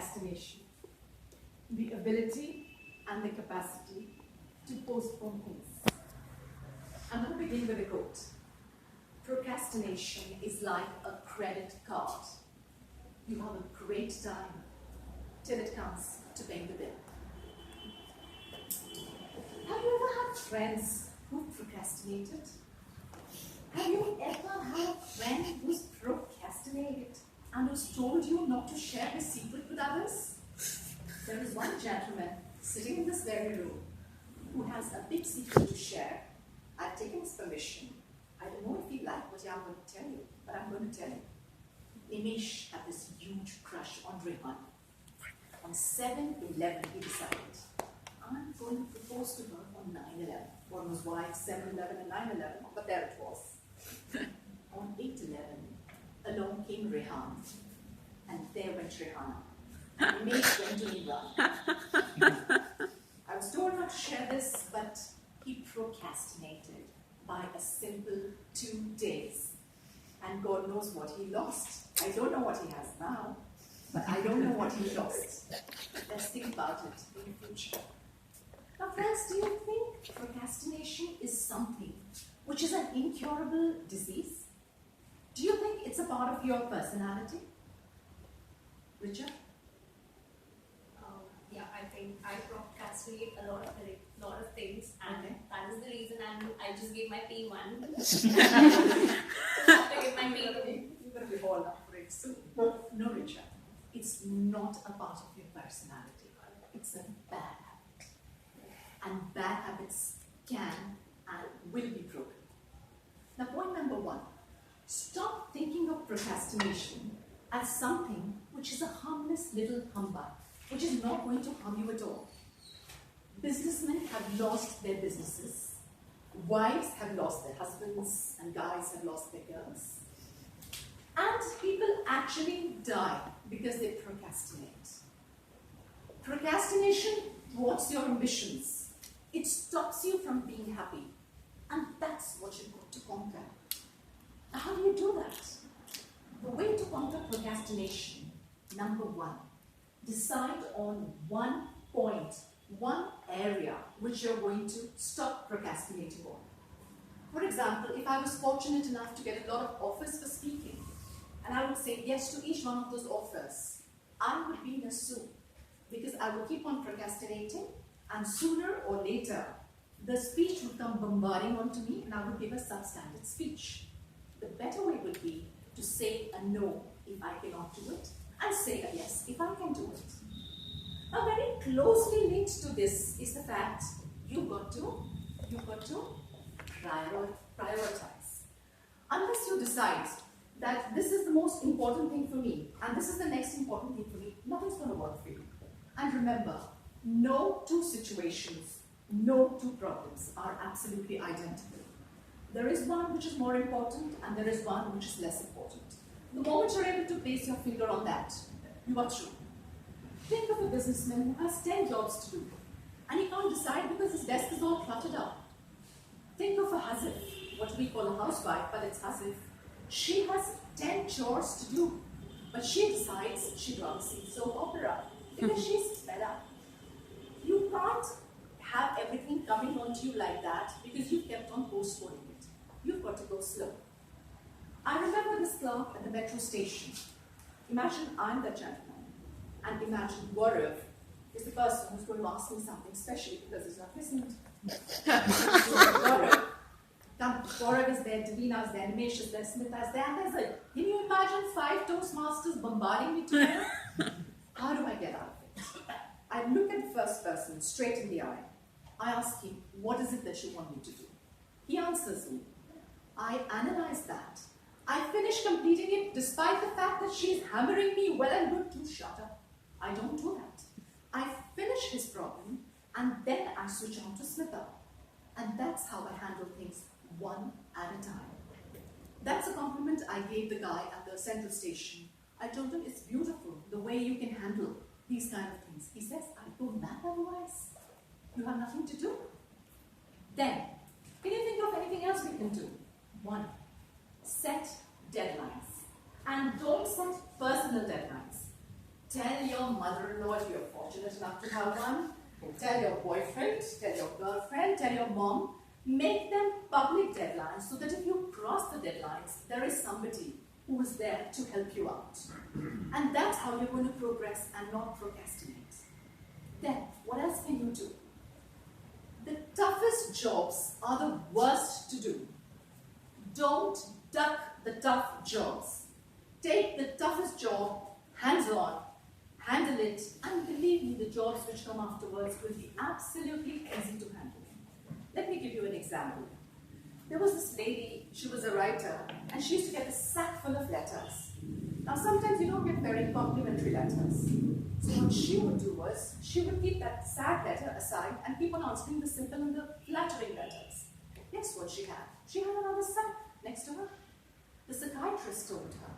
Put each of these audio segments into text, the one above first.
Procrastination. The ability and the capacity to postpone things. I'm going to begin with a quote. Procrastination is like a credit card. You have a great time till it comes to paying the bill. Have you ever had friends who procrastinated? Have you ever had a friend who's procrastinated and who's told you not to share his secret with others? There is one gentleman sitting in this very room who has a big secret to share. I've taken his permission. I don't know if he liked what I'm going to tell you, but I'm going to tell you. Nimesh had this huge crush on Rehan. On 7/11, he decided, I'm going to propose to her on 9/11. One was why 7/11 and 9/11, but there it was. On 8/11, along came Rehan, and there went Rehan. Nimesh went to Iran. I was told not to share this, but he procrastinated by a simple 2 days. And God knows what he lost. I don't know what he has now, but I don't know what he lost. Let's think about it in the future. Now friends, do you think procrastination is something which is an incurable disease? Do you think it's a part of your personality? Richard? Yeah, I think I procrastinate a lot of things, and that is the reason I just gave my P1. After give my P2. You're going to be hauled up for it soon. No, Richard. It's not a part of your personality. It's a bad habit. And bad habits can and will be broken. Now, point number 1. Stop thinking of procrastination as something which is a harmless little humbug, which is not going to harm you at all. Businessmen have lost their businesses. Wives have lost their husbands, and guys have lost their girls. And people actually die because they procrastinate. Procrastination thwarts your ambitions. It stops you from being happy. And that's what you've got to conquer. Now, how do you do that? The way to conquer procrastination, number 1, decide on one point, one area which you're going to stop procrastinating on. For example, if I was fortunate enough to get a lot of offers for speaking, and I would say yes to each one of those offers, I would be in a soup because I would keep on procrastinating, and sooner or later, the speech would come bombarding onto me and I would give a substandard speech. The better way would be to say a no if I cannot do it, and say a yes if I can do it. Now, very closely linked to this is the fact you've got to prioritize. Unless you decide that this is the most important thing for me and this is the next important thing for me, nothing's going to work for you. And remember, no two situations, no two problems are absolutely identical. There is one which is more important and there is one which is less important. The moment you're able to place your finger on that, you are through. Think of a businessman who has 10 jobs to do and he can't decide because his desk is all cluttered up. Think of a Hasif, what we call a housewife, but it's Hasif. She has 10 chores to do, but she decides she'd rather sing soap opera because she's fed up. You can't have everything coming onto you like that because you've kept on postponing it. You've got to go slow. I remember this clerk at the metro station. Imagine I'm the gentleman, and imagine Gaurav is the person who's going to ask me something special because he's not listening. Gaurav is there, Davina's there, Nimesh is there, Smita's there, and there's like, can you imagine 5 Toastmasters bombarding me together? How do I get out of it? I look at the first person straight in the eye. I ask him, what is it that you want me to do? He answers me. I analyze that. I finish completing it despite the fact that she's hammering me well and good to shut up. I don't do that. I finish his problem and then I switch on to Smita. And that's how I handle things one at a time. That's a compliment I gave the guy at the central station. I told him it's beautiful the way you can handle these kind of things. He says, I go mad otherwise. You have nothing to do. Then, can you think of anything else we can do? 1. Set deadlines. And don't set personal deadlines. Tell your mother-in-law if you're fortunate enough to have one. Tell your boyfriend, tell your girlfriend, tell your mom. Make them public deadlines so that if you cross the deadlines, there is somebody who is there to help you out. And that's how you're going to progress and not procrastinate. Then, what else can you do? The toughest jobs are the worst to do. Don't duck the tough jobs. Take the toughest job, hands-on, handle it, and believe me, the jobs which come afterwards will be absolutely easy to handle. Let me give you an example. There was this lady, she was a writer, and she used to get a sack full of letters. Now sometimes you don't get very complimentary letters. So what she would do was, she would keep that sad letter aside and keep on answering the simple and the flattering letters. Guess what she had? She had another sack next to her. The psychiatrist told her,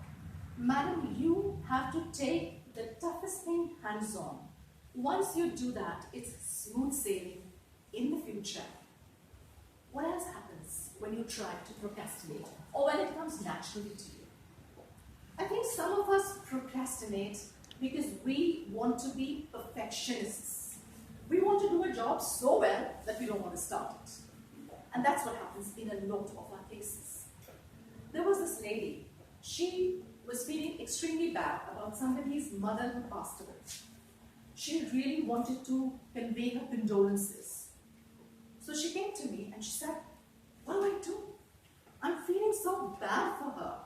"Madam, you have to take the toughest thing hands-on. Once you do that, it's smooth sailing in the future." What else happens when you try to procrastinate or when it comes naturally to you? I think some of us procrastinate because we want to be perfectionists. We want to do a job so well that we don't want to start it. And that's what happens in a lot of our cases. There was this lady, she was feeling extremely bad about somebody's mother who passed away. She really wanted to convey her condolences. So she came to me and she said, "What do I do? I'm feeling so bad for her.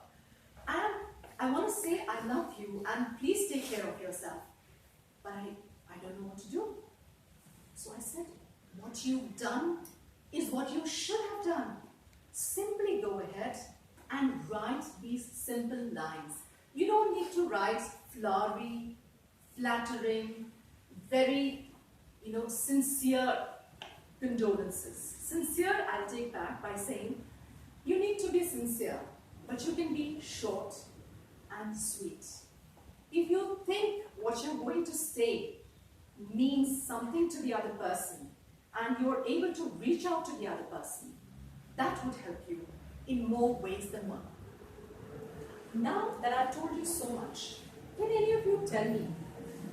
And I want to say I love you and please take care of yourself. But I don't know what to do." So I said, what you've done is what you should have done. Simply go ahead and write these simple lines. You don't need to write flowery, flattering, very, sincere condolences. Sincere, I'll take back by saying, you need to be sincere, but you can be short and sweet. If you think what you're going to say means something to the other person, and you're able to reach out to the other person, that would help you in more ways than one. Now that I've told you so much, can any of you tell me,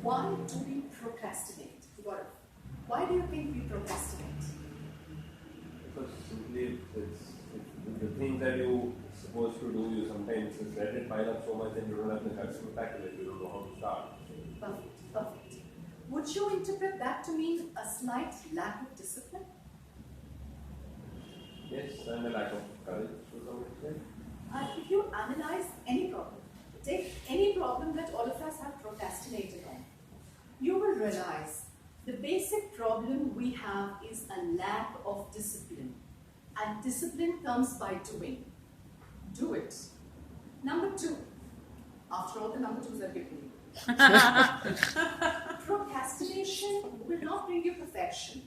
why do we procrastinate? Why do you think we procrastinate? Because simply it's the things that you're supposed to do, you sometimes just let it pile up so much and you don't have the guts to tackle it, you don't know how to start. Perfect. Would you interpret that to mean a slight lack of discipline? Yes, and a lack of courage to some extent. If you analyze any problem, take any problem that all of us have procrastinated on, you will realize the basic problem we have is a lack of discipline. And discipline comes by doing. Do it. Number 2. After all the number 2s are given you. Procrastination will not bring you perfection.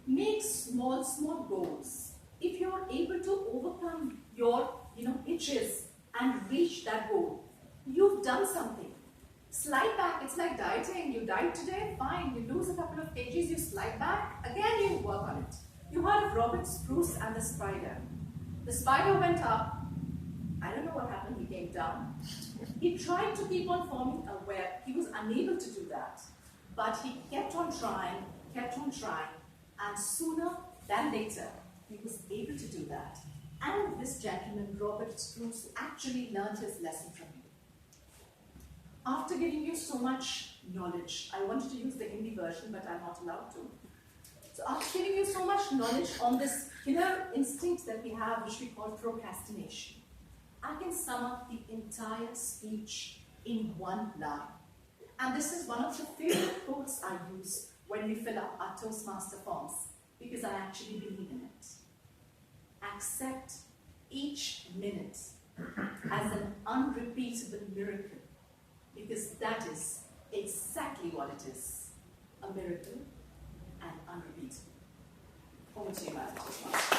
Make small goals. If you're able to overcome your itches and reach that goal, you've done something. Slide back, it's like dieting. You diet today, fine. You lose a couple of kgs, you slide back, again you work on it. You heard of Robert Spruce and the spider. The spider went up. I don't know what happened, he came down. He tried to keep on forming a web. He was unable to do that. But he kept on trying, and sooner than later, he was able to do that. And this gentleman, Robert Spruce, actually learned his lesson from him. After giving you so much knowledge, I wanted to use the Hindi version, but I'm not allowed to. So after giving you so much knowledge on this killer instinct that we have, which we call procrastination, I can sum up the entire speech in one line. And this is one of the favorite quotes I use when we fill up our Toastmaster forms, because I actually believe in it. Accept each minute as an unrepeatable miracle, because that is exactly what it is, a miracle and unrepeatable. Over to you, Madam Toastmaster.